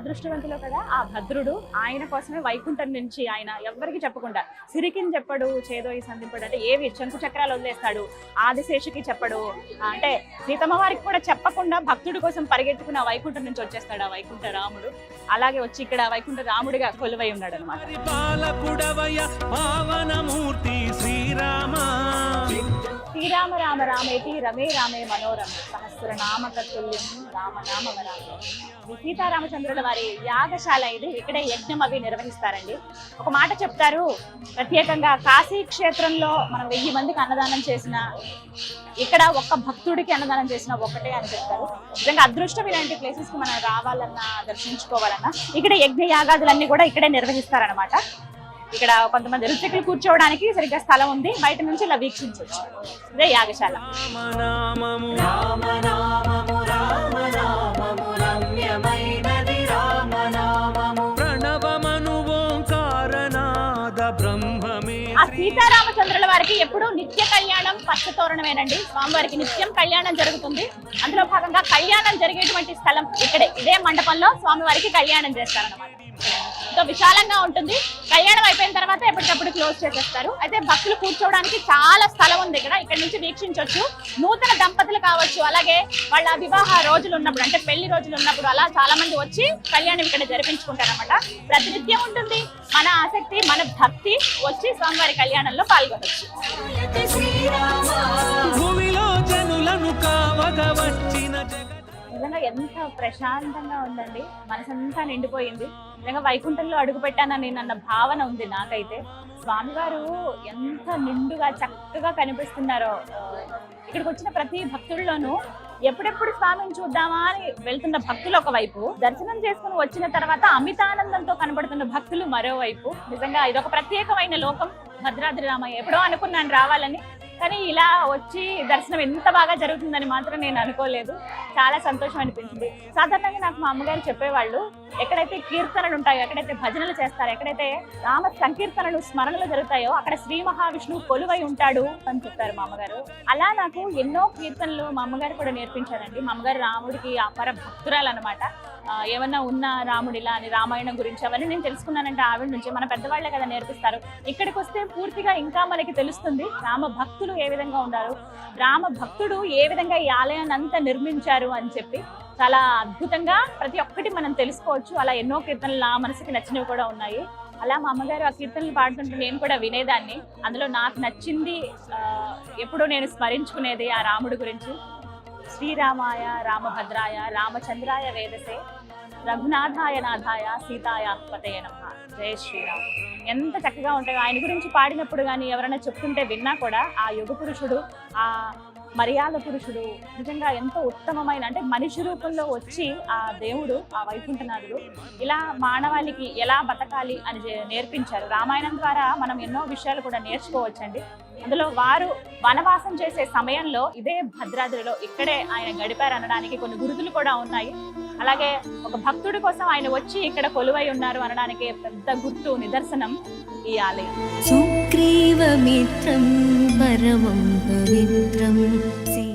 B: అదృష్టవంతులు కదా ఆ భద్రుడు. ఆయన కోసమే వైకుంఠం నుంచి ఆయన ఎవ్వరికి చెప్పకుండా సిరికిని చెప్పడు, చేదోయి సంధింపడు, అంటే ఏవి శంకు చక్రాలు వదిలేస్తాడు, ఆదిశేషుకి చెప్పడు, అంటే సీతమ్మ వారికి కూడా చెప్పకుండా భక్తుడి కోసం పరిగెత్తుకుని ఆ వైకుంఠం నుంచి వచ్చేస్తాడు ఆ వైకుంఠ రాముడు. అలాగే వచ్చి ఇక్కడ వైకుంఠ రాముడిగా కొలువై ఉన్నాడు అనమాట.
D: పరిపాలకుడవయ పావనమూర్తి శ్రీరామ.
B: శ్రీరామ రామ రామేతి రమే రామే మనోరమ సహస్రనామ తత్తుల్యం రామనామ వరామే. సీతారామచంద్రుల వారి యాగశాల ఇది. ఇక్కడే యజ్ఞం అవి నిర్వహిస్తారండి. ఒక మాట చెప్తారు, ప్రత్యేకంగా కాశీ క్షేత్రంలో మనం 1000 మందికి అన్నదానం చేసిన, ఇక్కడ ఒక్క భక్తుడికి అన్నదానం చేసిన ఒకటే అని చెప్తారు. నిజంగా అదృష్టం ఇలాంటి ప్లేసెస్ కి మనం రావాలన్నా దర్శించుకోవాలన్నా ఇక్కడ యజ్ఞ యాగాదులన్నీ కూడా ఇక్కడే నిర్వహిస్తారనమాట. ఇక్కడ కొంతమంది ఋత్వికులు కూర్చోవడానికి సరిగ్గా స్థలం ఉంది, బయట నుంచి ఇలా వీక్షించవచ్చు. ఇదే యాగశాల.
D: రామనామము రామనామము రామనామము రమ్యమైనది రామనామము ప్రణవమను ఓంకారనాద బ్రహ్మమే.
B: ఆ సీతారామచంద్రుల వారికి ఎప్పుడు నిత్య కళ్యాణం పచ్చతోరణమేనండి. స్వామివారికి నిత్యం కళ్యాణం జరుగుతుంది. అందులో భాగంగా కళ్యాణం జరిగేటువంటి స్థలం ఇక్కడే, ఇదే మండపంలో స్వామివారికి కళ్యాణం చేస్తారన్నమాట. ఎంతో విశాలంగా ఉంటుంది. కళ్యాణం అయిపోయిన తర్వాత ఎప్పటికప్పుడు క్లోజ్ చేసేస్తారు. అయితే భక్తులు కూర్చోవడానికి చాలా స్థలం ఉంది ఇక్కడ నుంచి వీక్షించవచ్చు. నూతన దంపతులు కావచ్చు, అలాగే వాళ్ళ వివాహ రోజులు ఉన్నప్పుడు, అంటే పెళ్లి రోజులు ఉన్నప్పుడు అలా చాలా మంది వచ్చి కళ్యాణం ఇక్కడ జరిపించుకుంటారన్నమాట. ప్రతినిత్యం ఉంటుంది. మన ఆసక్తి, మన భక్తి వచ్చి స్వామివారి కళ్యాణంలో పాల్గొనవచ్చు.
D: భూమిలో జనులను కావగా వచ్చిన
B: నిజంగా ఎంత ప్రశాంతంగా ఉందండి, మనసంతా నిండిపోయింది. నిజంగా వైకుంఠంలో అడుగు పెట్టానని నన్న భావన ఉంది నాకైతే. స్వామివారు ఎంత నిండుగా చక్కగా కనిపిస్తున్నారో. ఇక్కడికి వచ్చిన ప్రతి భక్తుల్లోనూ ఎప్పుడెప్పుడు స్వామిని చూద్దామా అని వెళ్తున్న భక్తులు ఒకవైపు, దర్శనం చేసుకుని వచ్చిన తర్వాత అమితానందంతో కనబడుతున్న భక్తులు మరోవైపు. నిజంగా ఇదొక ప్రత్యేకమైన లోకం భద్రాద్రి రామయ్య. ఎప్పుడో అనుకున్నాను రావాలని, కానీ ఇలా వచ్చి దర్శనం ఎంత బాగా జరుగుతుందని మాత్రం నేను అనుకోలేదు. చాలా సంతోషం అనిపించింది. సాధారణంగా నాకు మా అమ్మగారు చెప్పేవాళ్ళు, ఎక్కడైతే కీర్తనలు ఉంటాయో, ఎక్కడైతే భజనలు చేస్తారో, ఎక్కడైతే రామ సంకీర్తనలు స్మరణలు జరుగుతాయో అక్కడ శ్రీ మహావిష్ణువు కొలువై ఉంటాడు అని చెప్పారు మా అమ్మగారు. అలా నాకు ఎన్నో కీర్తనలు మా అమ్మగారు కూడా నేర్పించారండి. మా అమ్మగారు రాముడికి అపర భక్తురాలు అనమాట. ఏమన్నా ఉన్న రాముడిలా అని రామాయణం గురించి అవన్నీ నేను తెలుసుకున్నానంటే ఆవిడ నుంచి. మన పెద్దవాళ్లే కదా నేర్పిస్తారు. ఇక్కడికి వస్తే పూర్తిగా ఇంకా మనకి తెలుస్తుంది రామ భక్తులు ఏ విధంగా ఉన్నారు, రామ భక్తుడు ఏ విధంగా ఈ ఆలయాన్ని అంతా నిర్మించారు అని చెప్పి చాలా అద్భుతంగా ప్రతి ఒక్కటి మనం తెలుసుకోవచ్చు. అలా ఎన్నో కీర్తనలు నా మనసుకి నచ్చినవి కూడా ఉన్నాయి. అలా మా అమ్మగారు ఆ కీర్తనలు పాడుతుంటే నేను కూడా వినేదాన్ని. అందులో నాకు నచ్చింది ఎప్పుడూ నేను స్మరించుకునేది ఆ రాముడి గురించి. శ్రీరామాయ రామభద్రాయ రామచంద్రాయ వేదసే రఘునాథాయ నాథాయ సీతాయ పతయ నమః. జయ శ్రీరామ్. ఎంత చక్కగా ఉంటాయో ఆయన గురించి పాడినప్పుడు కానీ ఎవరైనా చెప్తుంటే విన్నా కూడా ఆ యుగ పురుషుడు, ఆ మర్యాద పురుషుడు నిజంగా ఎంతో ఉత్తమమైన, అంటే మనిషి రూపంలో వచ్చి ఆ దేవుడు, ఆ వైకుంఠనాథుడు ఇలా మానవాళికి ఎలా బతకాలి అని నేర్పించారు. రామాయణం ద్వారా మనం ఎన్నో విషయాలు కూడా నేర్చుకోవచ్చండి. అందులో వారు వనవాసం చేసే సమయంలో ఇదే భద్రాద్రిలో ఇక్కడే ఆయన గడిపారు అనడానికి కొన్ని గుర్తులు కూడా ఉన్నాయి. అలాగే ఒక భక్తుడి కోసం ఆయన వచ్చి ఇక్కడ కొలువై ఉన్నారు అనడానికి పెద్ద గుర్తు, నిదర్శనం ఈ ఆలయం.
C: సుగ్రీవమిత్రం పరమం పవిత్రం.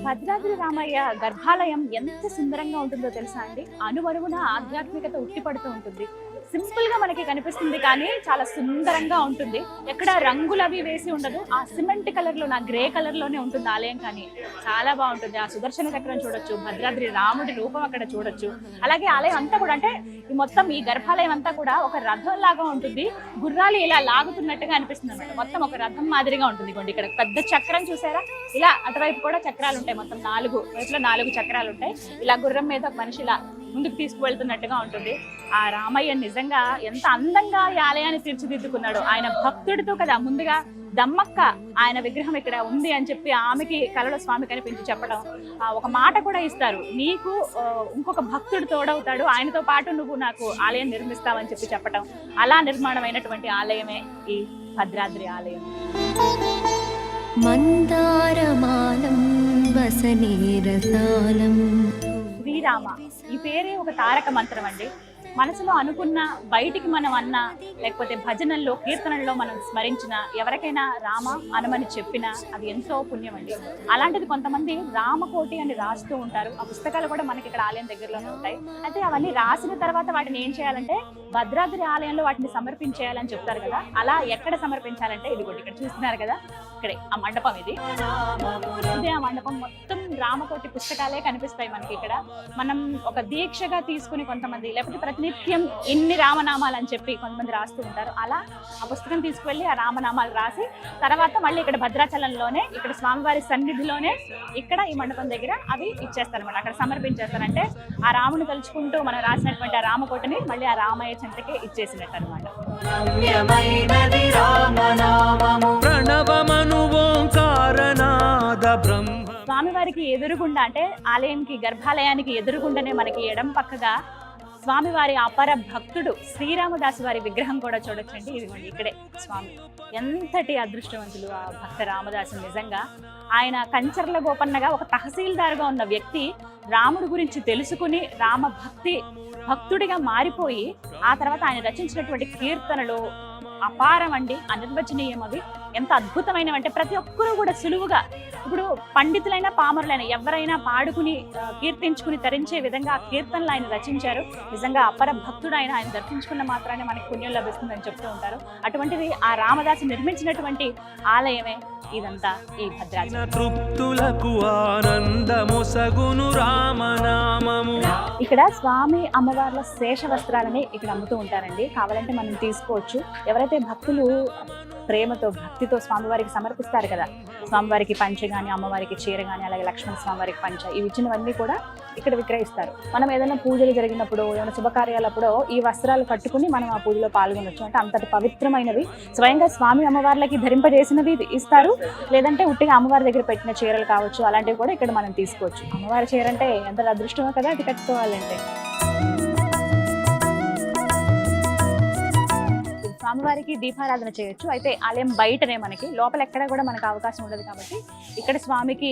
B: భద్రాద్రి రామయ్య గర్భాలయం ఎంత సుందరంగా ఉంటుందో తెలుసా అండి. అణువణువున ఆధ్యాత్మికత ఉట్టిపడుతూ ఉంటుంది. సింపుల్ గా మనకి కనిపిస్తుంది కానీ చాలా సుందరంగా ఉంటుంది. ఎక్కడ రంగులు అవి వేసి ఉండదు. ఆ సిమెంట్ కలర్ లో, నా గ్రే కలర్ లోనే ఉంటుంది ఆలయం. కానీ చాలా బాగుంటుంది. ఆ సుదర్శన చక్రం చూడొచ్చు, భద్రాద్రి రాముడి రూపం అక్కడ చూడొచ్చు. అలాగే ఆలయం అంతా కూడా, అంటే ఈ మొత్తం ఈ గర్భాలయం అంతా కూడా ఒక రథం లాగా ఉంటుంది. గుర్రాలు ఇలా లాగుతున్నట్టుగా అనిపిస్తుంది అన్నమాట. మొత్తం ఒక రథం మాదిరిగా ఉంటుంది. ఇక్కడ పెద్ద చక్రం చూసారా, ఇలా అటువైపు కూడా చక్రాలు ఉంటాయి. మొత్తం 4 వైపులో 4 చక్రాలు ఉంటాయి. ఇలా గుర్రం మీద ఒక మనిషి ఇలా ముందుకు తీసుకువెళ్తున్నట్టుగా ఉంటుంది. ఆ రామయ్య నిజంగా ఎంత అందంగా ఈ ఆలయాన్ని తీర్చిదిద్దుకున్నాడు. ఆయన భక్తుడితో కదా, ముందుగా దమ్మక్క ఆయన విగ్రహం ఇక్కడ ఉంది అని చెప్పి ఆమెకి కలలో స్వామి కనిపించి చెప్పడం, ఒక మాట కూడా ఇస్తారు, నీకు ఇంకొక భక్తుడు తోడవుతాడు, ఆయనతో పాటు నువ్వు నాకు ఆలయం నిర్మిస్తావని చెప్పి చెప్పడం. అలా నిర్మాణమైనటువంటి ఆలయమే ఈ భద్రాద్రి ఆలయం.
C: మందారమాలం వసనే రసాలం.
B: శ్రీరామ ఈ పేరే ఒక తారక మంత్రం అండి. మనసులో అనుకున్న బయటికి మనం అన్నా, లేకపోతే భజనల్లో కీర్తనల్లో మనం స్మరించిన, ఎవరికైనా రామ అనమని చెప్పినా అది ఎంతో పుణ్యం అండి. అలాంటిది కొంతమంది రామకోటి అని రాస్తూ ఉంటారు. ఆ పుస్తకాలు కూడా మనకి ఇక్కడ ఆలయం దగ్గరలోనే ఉంటాయి. అయితే అవన్నీ రాసిన తర్వాత వాటిని ఏం చేయాలంటే భద్రాద్రి ఆలయంలో వాటిని సమర్పించేయాలని చెప్తారు కదా. అలా ఎక్కడ సమర్పించాలంటే ఇదిగోటి ఇక్కడ చూస్తున్నారు కదా, ఇక్కడే ఆ మండపం ఇది. ఇదే ఆ మండపం, మొత్తం రామకోటి పుస్తకాలే కనిపిస్తాయి మనకి ఇక్కడ. మనం ఒక దీక్షగా తీసుకుని కొంతమంది, లేకపోతే ప్రతినిత్యం ఇన్ని రామనామాలు అని చెప్పి కొంతమంది రాస్తూ ఉంటారు. అలా ఆ పుస్తకం తీసుకువెళ్ళి ఆ రామనామాలు రాసి తర్వాత మళ్ళీ ఇక్కడ భద్రాచలంలోనే, ఇక్కడ స్వామివారి సన్నిధిలోనే, ఇక్కడ ఈ మండపం దగ్గర అవి ఇచ్చేస్తారన్నమాట. అక్కడ సమర్పించేస్తారంటే ఆ రాముని తలుచుకుంటూ మనం రాసినటువంటి ఆ రామకోటని మళ్ళీ ఆ రామయ్య చెంతకే ఇచ్చేసినట్టు అనమాట.
D: ప్రణవమను ఓంకారనాద బ్రహ్మ.
B: స్వామివారికి ఎదురుగుండా, అంటే ఆలయానికి గర్భాలయానికి ఎదురుగుండానే మనకి ఎడం పక్కగా స్వామివారి అపర భక్తుడు శ్రీరామదాసు వారి విగ్రహం కూడా చూడొచ్చండి. ఇదిగోండి ఇక్కడే స్వామి. ఎంతటి అదృష్టవంతులు ఆ భక్త రామదాసు. నిజంగా ఆయన కంచర్ల గోపన్నగా ఒక తహసీల్దారుగా ఉన్న వ్యక్తి రాముడి గురించి తెలుసుకుని రామ భక్తుడిగా మారిపోయి ఆ తర్వాత ఆయన రచించినటువంటి కీర్తనలు అపారం అండి, అనిర్వచనీయం. అవి ఎంత అద్భుతమైనవంటే ప్రతి ఒక్కరూ కూడా సులువుగా, ఇప్పుడు పండితులైనా పామరులైనా ఎవరైనా పాడుకుని కీర్తించుకుని తరించే విధంగా ఆ కీర్తనలు ఆయన రచించారు. నిజంగా అపర భక్తుడు ఆయన దర్శించుకున్న మాత్రాన్ని మనకు పుణ్యం లభిస్తుందని చెప్తూ ఉంటారు. అటువంటిది ఆ రామదాసు నిర్మించినటువంటి ఆలయమే ఇదంతా, ఈ భద్రాచలం.
D: తృప్తులకు ఆనందముసగును రామనామము.
B: ఇక్కడ స్వామి అమ్మవార్ల శేష వస్త్రాలని ఇక్కడ అమ్ముతూ ఉంటారండి. కావాలంటే మనం తీసుకోవచ్చు. ఎవరైతే భక్తులు ప్రేమతో భక్తితో స్వామివారికి సమర్పిస్తారు కదా, స్వామివారికి పంచ కానీ, అమ్మవారికి చీర కానీ, అలాగే లక్ష్మణ స్వామివారికి పంచ, ఇవి ఇచ్చినవన్నీ కూడా ఇక్కడ విక్రయిస్తారు. మనం ఏదైనా పూజలు జరిగినప్పుడు, ఏమైనా శుభకార్యాలప్పుడు ఈ వస్త్రాలు కట్టుకుని మనం ఆ పూజలో పాల్గొనొచ్చు. అంటే అంతటి పవిత్రమైనవి, స్వయంగా స్వామి అమ్మవార్లకి ధరింపజేసినవి ఇస్తారు. లేదంటే ఉట్టిగా అమ్మవారి దగ్గర పెట్టిన చీరలు కావచ్చు, అలాంటివి కూడా ఇక్కడ మనం తీసుకోవచ్చు. అమ్మవారి చీర అంటే ఎంత అదృష్టమో కదా అది కట్టుకోవాలంటే. స్వామివారికి దీపారాధన చేయొచ్చు. అయితే ఆలయం బయటనే, మనకి లోపల ఎక్కడ కూడా మనకు అవకాశం ఉండదు కాబట్టి ఇక్కడ స్వామికి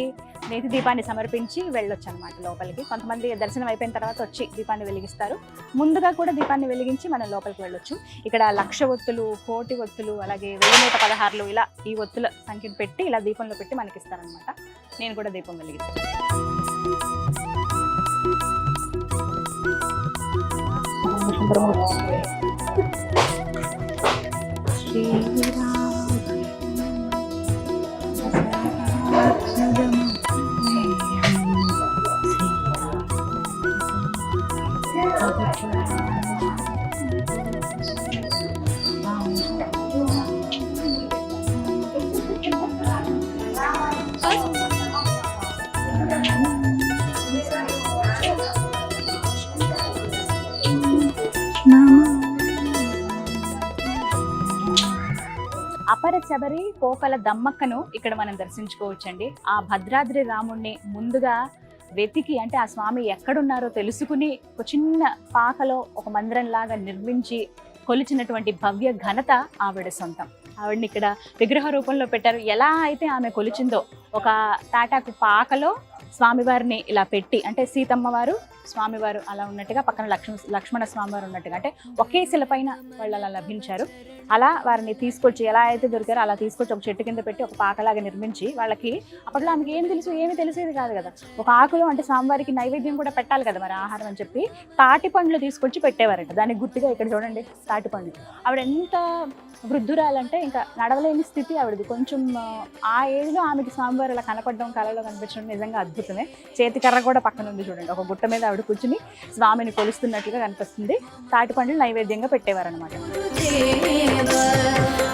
B: నేతి దీపాన్ని సమర్పించి వెళ్ళొచ్చు అనమాట లోపలికి. కొంతమంది దర్శనం అయిపోయిన తర్వాత వచ్చి దీపాన్ని వెలిగిస్తారు. ముందుగా కూడా దీపాన్ని వెలిగించి మనం లోపలికి వెళ్ళొచ్చు. ఇక్కడ 1,00,000 ఒత్తులు, 1,00,000 ఒత్తులు, అలాగే 1116 ఇలా ఈ ఒత్తుల సంఖ్యను పెట్టి ఇలా దీపంలో పెట్టి మనకి ఇస్తారనమాట. నేను కూడా దీపం వెలిగిస్తాను. అపర శబరి కోకల దమ్మక్కను ఇక్కడ మనం దర్శించుకోవచ్చండి. ఆ భద్రాద్రి రాముణ్ణి ముందుగా వెతికి, అంటే ఆ స్వామి ఎక్కడున్నారో తెలుసుకుని ఒక చిన్న పాకలో ఒక మందిరం లాగా నిర్మించి కొలిచినటువంటి భవ్య ఘనత ఆవిడ సొంతం. ఆవిడని ఇక్కడ విగ్రహ రూపంలో పెట్టారు. ఎలా అయితే ఆమె కొలిచిందో ఒక తాటాకు పాకలో స్వామివారిని ఇలా పెట్టి, అంటే సీతమ్మ వారు స్వామివారు అలా ఉన్నట్టుగా, పక్కన లక్ష్మణ స్వామివారు ఉన్నట్టుగా, అంటే ఒకే శిలపైన వాళ్ళు అలా లభించారు. అలా వారిని తీసుకొచ్చి, ఎలా అయితే దొరికారో అలా తీసుకొచ్చి ఒక చెట్టు కింద పెట్టి ఒక పాకలాగా నిర్మించి, వాళ్ళకి అప్పట్లో ఆమెకి ఏమి తెలిసేది కాదు కదా. ఒక ఆకులో, అంటే స్వామివారికి నైవేద్యం కూడా పెట్టాలి కదా మరి, ఆహారం అని చెప్పి తాటి పండ్లు తీసుకొచ్చి పెట్టేవారంట. దానికి గుర్తుగా ఇక్కడ చూడండి తాటి పండ్లు. ఆవిడ ఎంత వృద్ధురాలంటే ఇంకా నడవలేని స్థితి ఆవిడది. కొంచెం ఆ ఏజ్లో ఆమెకి స్వామివారు అలా కనపడడం, కళలో కనిపించడం నిజంగా అద్భుతమే. చేతికర్ర కూడా పక్కన ఉంది చూడండి. ఒక గుట్ట మీద ఆవిడ కూర్చుని స్వామిని కొలుస్తున్నట్లుగా కనిపిస్తుంది. తాటి పండ్లు నైవేద్యంగా పెట్టేవారనమాట.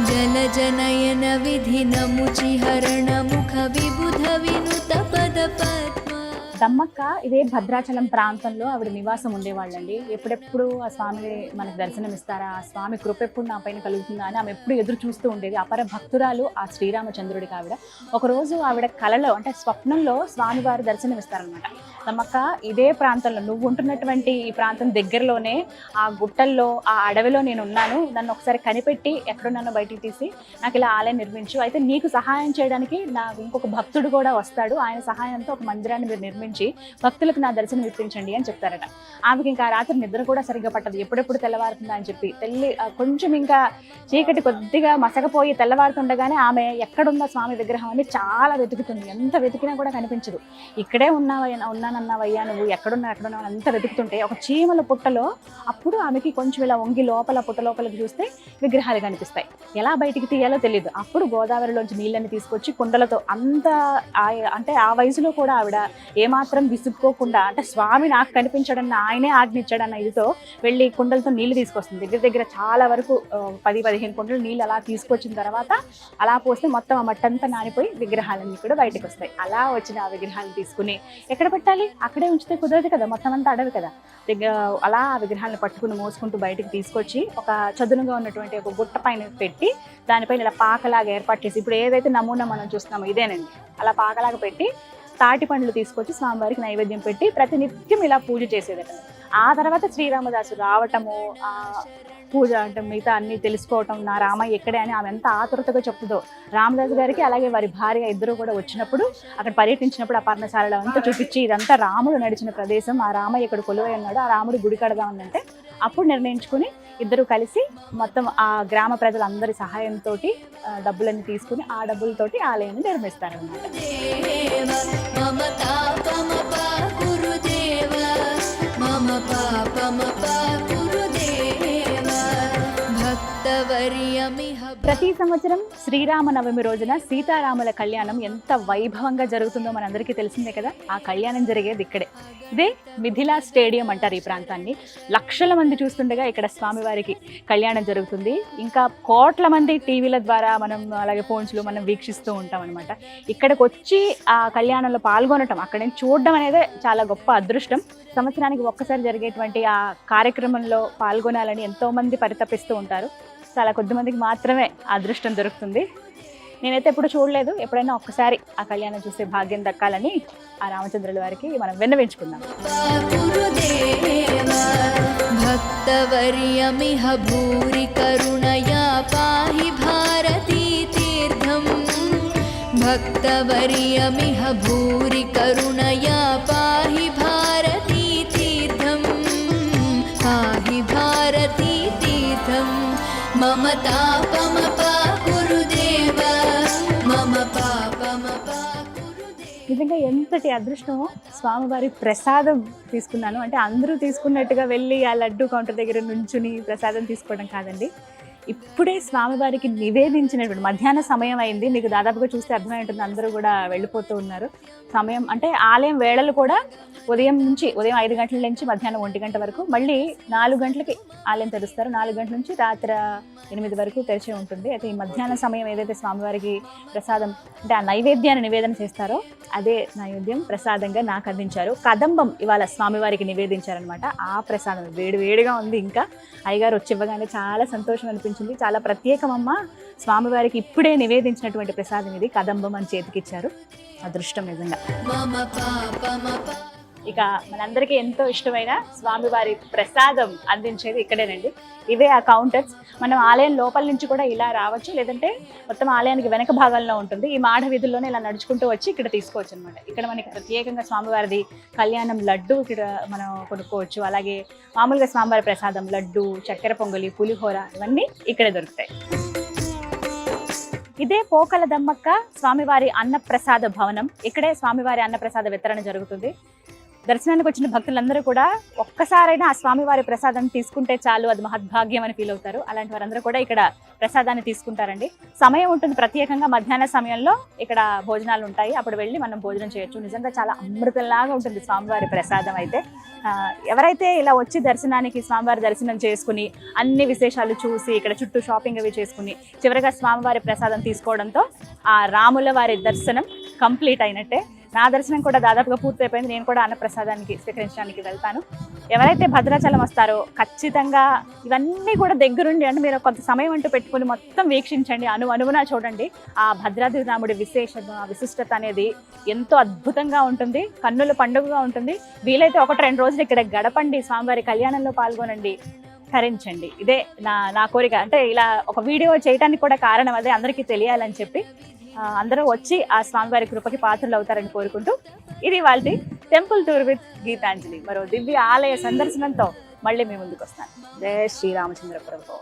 C: జన జనయన విధి నముచి హరణ ముఖ విబుధ వినుత పద పద్మ.
B: దమ్మక్క ఇదే భద్రాచలం ప్రాంతంలో ఆవిడ నివాసం ఉండేవాళ్ళండి. ఎప్పుడెప్పుడు ఆ స్వామి మనకు దర్శనం ఇస్తారా, ఆ స్వామి కృప ఎప్పుడు నా పైన కలుగుతుందా అని ఆమె ఎప్పుడు ఎదురు చూస్తూ ఉండేది. అపర భక్తురాలు ఆ శ్రీరామచంద్రుడికి ఆవిడ. ఒకరోజు ఆవిడ కలలో, అంటే స్వప్నంలో స్వామివారు దర్శనం ఇస్తారనమాట. దమ్మక్క ఇదే ప్రాంతంలో, నువ్వు ఉంటున్నటువంటి ఈ ప్రాంతం దగ్గరలోనే ఆ గుట్టల్లో, ఆ అడవిలో నేను ఉన్నాను, నన్ను ఒకసారి కనిపెట్టి ఎక్కడున్నానో బయటికి తీసి నాకు ఇలా ఆలయం నిర్మించు. అయితే నీకు సహాయం చేయడానికి నాకు ఇంకొక భక్తుడు కూడా వస్తాడు, ఆయన సహాయంతో ఒక మందిరాన్ని మీరు నిర్మించి నుంచి భక్తులకు నా దర్శనం ఇప్పించండి అని చెప్తారట. ఆమెకి ఇంకా రాత్రి నిద్ర కూడా సరిగ్గా పట్టదు, ఎప్పుడెప్పుడు తెల్లవారుతుందా అని చెప్పి. కొంచెం ఇంకా చీకటి కొద్దిగా మసకపోయి తెల్లవారుతుండగానే ఆమె ఎక్కడున్న స్వామి విగ్రహం అని చాలా వెతుకుతుంది. ఎంత వెతికినా కూడా కనిపించదు. ఇక్కడే ఉన్నానన్నావయ్యా నువ్వు, ఎక్కడున్నావు అంత వెతుకుతుంటే ఒక చీమల పుట్టలో అప్పుడు ఆమెకి కొంచెం ఇలా వంగి లోపల పుట్ట లోపలికి చూస్తే విగ్రహాలు కనిపిస్తాయి. ఎలా బయటికి తీయాలో తెలియదు. అప్పుడు గోదావరిలోంచి నీళ్ళని తీసుకొచ్చి కుండలతో అంటే ఆ వయసులో కూడా ఆవిడ ఏమాత్రం విసుక్కోకుండా, అంటే స్వామి నాకు కనిపించడన్న ఆయనే ఆజ్ఞించాడన్న ఇదితో వెళ్ళి కుండలతో నీళ్లు తీసుకొస్తుంది. దగ్గర చాలా వరకు 10-15 కుండలు నీళ్ళు అలా తీసుకొచ్చిన తర్వాత అలా పోస్తే మొత్తం ఆ మట్టంతా నానిపోయి విగ్రహాలన్నీ కూడా బయటకు వస్తాయి. అలా వచ్చిన ఆ విగ్రహాలను తీసుకుని ఎక్కడ పెట్టాలి, అక్కడే ఉంచితే కుదరదు కదా, మొత్తం అంతా అడవి కదా. అలా ఆ విగ్రహాలను పట్టుకుని మోసుకుంటూ బయటకు తీసుకొచ్చి ఒక చదునుగా ఉన్నటువంటి ఒక గుట్ట పైన పెట్టి దానిపైన ఇలా పాకలాగా ఏర్పాటు చేసి, ఇప్పుడు ఏదైతే నమూనా మనం చూస్తున్నామో ఇదేనండి, అలా పాకలాగా పెట్టి తాటి పండ్లు తీసుకొచ్చి స్వామివారికి నైవేద్యం పెట్టి ప్రతినిత్యం ఇలా పూజ చేసేదట. ఆ తర్వాత శ్రీరామదాసు రావటము, ఆ పూజ అంటే మిగతా అన్ని తెలుసుకోవటం, నా రామయ్య ఎక్కడే అని ఆమె ఎంత ఆతురతగా చెప్తుందో. రామదాసు గారికి అలాగే వారి భార్య ఇద్దరు కూడా వచ్చినప్పుడు అక్కడ పర్యటించినప్పుడు ఆ పర్ణశాలలో అంతా చూపించి ఇదంతా రాముడు నడిచిన ప్రదేశం, ఆ రామయ్య ఇక్కడ కొలువై ఉన్నాడు, ఆ రాముడు గుడి కడదామనంటే అప్పుడు నిర్ణయించుకుని ఇద్దరు కలిసి మొత్తం ఆ గ్రామ ప్రజలందరి సహాయంతో డబ్బులన్నీ తీసుకుని ఆ డబ్బులతోటి ఆలయాన్ని నిర్మిస్తారన్నమాట. ప్రతి సంవత్సరం శ్రీరామనవమి రోజున సీతారాముల కళ్యాణం ఎంత వైభవంగా జరుగుతుందో మనందరికీ తెలిసిందే కదా. ఆ కళ్యాణం జరిగేది ఇక్కడే. ఇదే మిథిలా స్టేడియం అంటారు ఈ ప్రాంతాన్ని. లక్షల మంది చూస్తుండగా ఇక్కడ స్వామివారికి కళ్యాణం జరుగుతుంది. ఇంకా కోట్ల మంది టీవీల ద్వారా మనం అలాగే ఫోన్స్లో మనం వీక్షిస్తూ ఉంటాం అనమాట. ఇక్కడికి వచ్చి ఆ కళ్యాణంలో పాల్గొనటం, అక్కడ నుంచి చూడడం అనేది చాలా గొప్ప అదృష్టం. సంవత్సరానికి ఒక్కసారి జరిగేటువంటి ఆ కార్యక్రమంలో పాల్గొనాలని ఎంతోమంది పరితపిస్తూ ఉంటారు. చాలా కొద్ది మందికి మాత్రమే అదృష్టం దొరుకుతుంది. నేనైతే ఎప్పుడు చూడలేదు. ఎప్పుడైనా ఒక్కసారి ఆ కళ్యాణం చూసే భాగ్యం దక్కాలని ఆ రామచంద్రుల వారికి మనం విన్నవించుకుందాం.
C: భక్తవర్యమిహ భూరి కరుణయా పాహి భారతీ తీర్థం. భక్తవర్యమిహ భూరి కరుణయా పాహి భారతీ తీర్థం. పాహి భారతీ తీర్థం. మమ తాపమపా గురుదేవ, మమ పాపమపా గురుదేవ.
B: నిజంగా ఎంతటి అదృష్టమో. స్వామివారి ప్రసాదం తీసుకున్నాను అంటే అందరూ తీసుకున్నట్టుగా వెళ్ళి ఆ లడ్డు కౌంటర్ దగ్గర నుంచుని ప్రసాదం తీసుకోవడం కాదండి. ఇప్పుడే స్వామివారికి నివేదించినటువంటి మధ్యాహ్న సమయం అయింది. మీకు దాదాపుగా చూస్తే అర్థమై ఉంటుంది, అందరూ కూడా వెళ్ళిపోతూ ఉన్నారు. సమయం అంటే ఆలయం వేళలు కూడా ఉదయం 5 గంటల నుంచి మధ్యాహ్నం 1 గంట వరకు, మళ్ళీ 4 గంటలకి ఆలయం తెరుస్తారు. 4 గంటల నుంచి రాత్రి 8 వరకు తెరిచి ఉంటుంది. అయితే ఈ మధ్యాహ్న సమయం ఏదైతే స్వామివారికి ప్రసాదం అంటే ఆ నైవేద్యాన్ని నివేదన చేస్తారో అదే నైవేద్యం ప్రసాదంగా నాకు అందించారు. కదంబం ఇవాళ స్వామివారికి నివేదించారనమాట. ఆ ప్రసాదం వేడిగా ఉంది. ఇంకా అయ్యగారు వచ్చి ఇవ్వగానే చాలా సంతోషం అనిపించింది. చాలా ప్రత్యేకమమ్మ, స్వామివారికి ఇప్పుడే నివేదించినటువంటి ప్రసాదం ఇది, కదంబం అని చేతికిచ్చారు. అదృష్టం నిజంగా. ఇక మనందరికీ ఎంతో ఇష్టమైన స్వామివారి ప్రసాదం అందించేది ఇక్కడేనండి. ఇవే ఆ కౌంటర్స్. మనం ఆలయం లోపల నుంచి కూడా ఇలా రావచ్చు, లేదంటే మొత్తం ఆలయానికి వెనక భాగంలో ఉంటుంది. ఈ మాఢ వీధుల్లోనే ఇలా నడుచుకుంటూ వచ్చి ఇక్కడ తీసుకోవచ్చు అనమాట. ఇక్కడ మనకి ప్రత్యేకంగా స్వామివారిది కళ్యాణం లడ్డు ఇక్కడ మనం కొనుక్కోవచ్చు. అలాగే మామూలుగా స్వామివారి ప్రసాదం లడ్డు, చక్కెర పొంగలి, పులిహోర ఇవన్నీ ఇక్కడే దొరుకుతాయి. ఇదే పోకల దమ్మక్క స్వామివారి అన్నప్రసాద భవనం. ఇక్కడే స్వామివారి అన్నప్రసాద వితరణ జరుగుతుంది. దర్శనానికి వచ్చిన భక్తులందరూ కూడా ఒక్కసారైనా ఆ స్వామివారి ప్రసాదం తీసుకుంటే చాలు, అది మహద్భాగ్యం అని ఫీల్ అవుతారు. అలాంటి వారందరూ కూడా ఇక్కడ ప్రసాదాన్ని తీసుకుంటారండి. సమయం ఉంటుంది ప్రత్యేకంగా, మధ్యాహ్న సమయంలో ఇక్కడ భోజనాలు ఉంటాయి. అప్పుడు వెళ్ళి మనం భోజనం చేయొచ్చు. నిజంగా చాలా అమృతంలాగా ఉంటుంది స్వామివారి ప్రసాదం అయితే. ఎవరైతే ఇలా వచ్చి దర్శనానికి స్వామివారి దర్శనం చేసుకుని అన్ని విశేషాలు చూసి ఇక్కడ చుట్టూ షాపింగ్ అవి చేసుకుని చివరిగా స్వామివారి ప్రసాదం తీసుకోవడంతో ఆ రాముల వారి దర్శనం కంప్లీట్ అయినట్టే. నా దర్శనం కూడా దాదాపుగా పూర్తయిపోయింది. నేను కూడా అన్నప్రసాదానికి స్వీకరించడానికి వెళ్తాను. ఎవరైతే భద్రాచలం వస్తారో ఖచ్చితంగా ఇవన్నీ కూడా దగ్గరుండి అంటే మీరు కొంత సమయం అంటూ పెట్టుకుని మొత్తం వీక్షించండి, అణువునా చూడండి. ఆ భద్రాద్రి రాముడి విశిష్టత అనేది ఎంతో అద్భుతంగా ఉంటుంది, కన్నుల పండుగగా ఉంటుంది. వీలైతే 1-2 రోజులు ఇక్కడ గడపండి, స్వామివారి కళ్యాణంలో పాల్గొనండి, తరించండి. ఇదే నా కోరిక. అంటే ఇలా ఒక వీడియో చేయడానికి కూడా కారణం అదే, అందరికీ తెలియాలని చెప్పి. అందరూ వచ్చి ఆ స్వామివారి కృపకి పాత్రలు అవుతారని కోరుకుంటూ ఇది వాళ్ళ టెంపుల్ టూర్ విత్ గీతాంజలి మరో దివ్య ఆలయ సందర్శనంతో మళ్ళీ మీ ముందుకు వస్తాను. జయ శ్రీరామచంద్ర ప్రభు.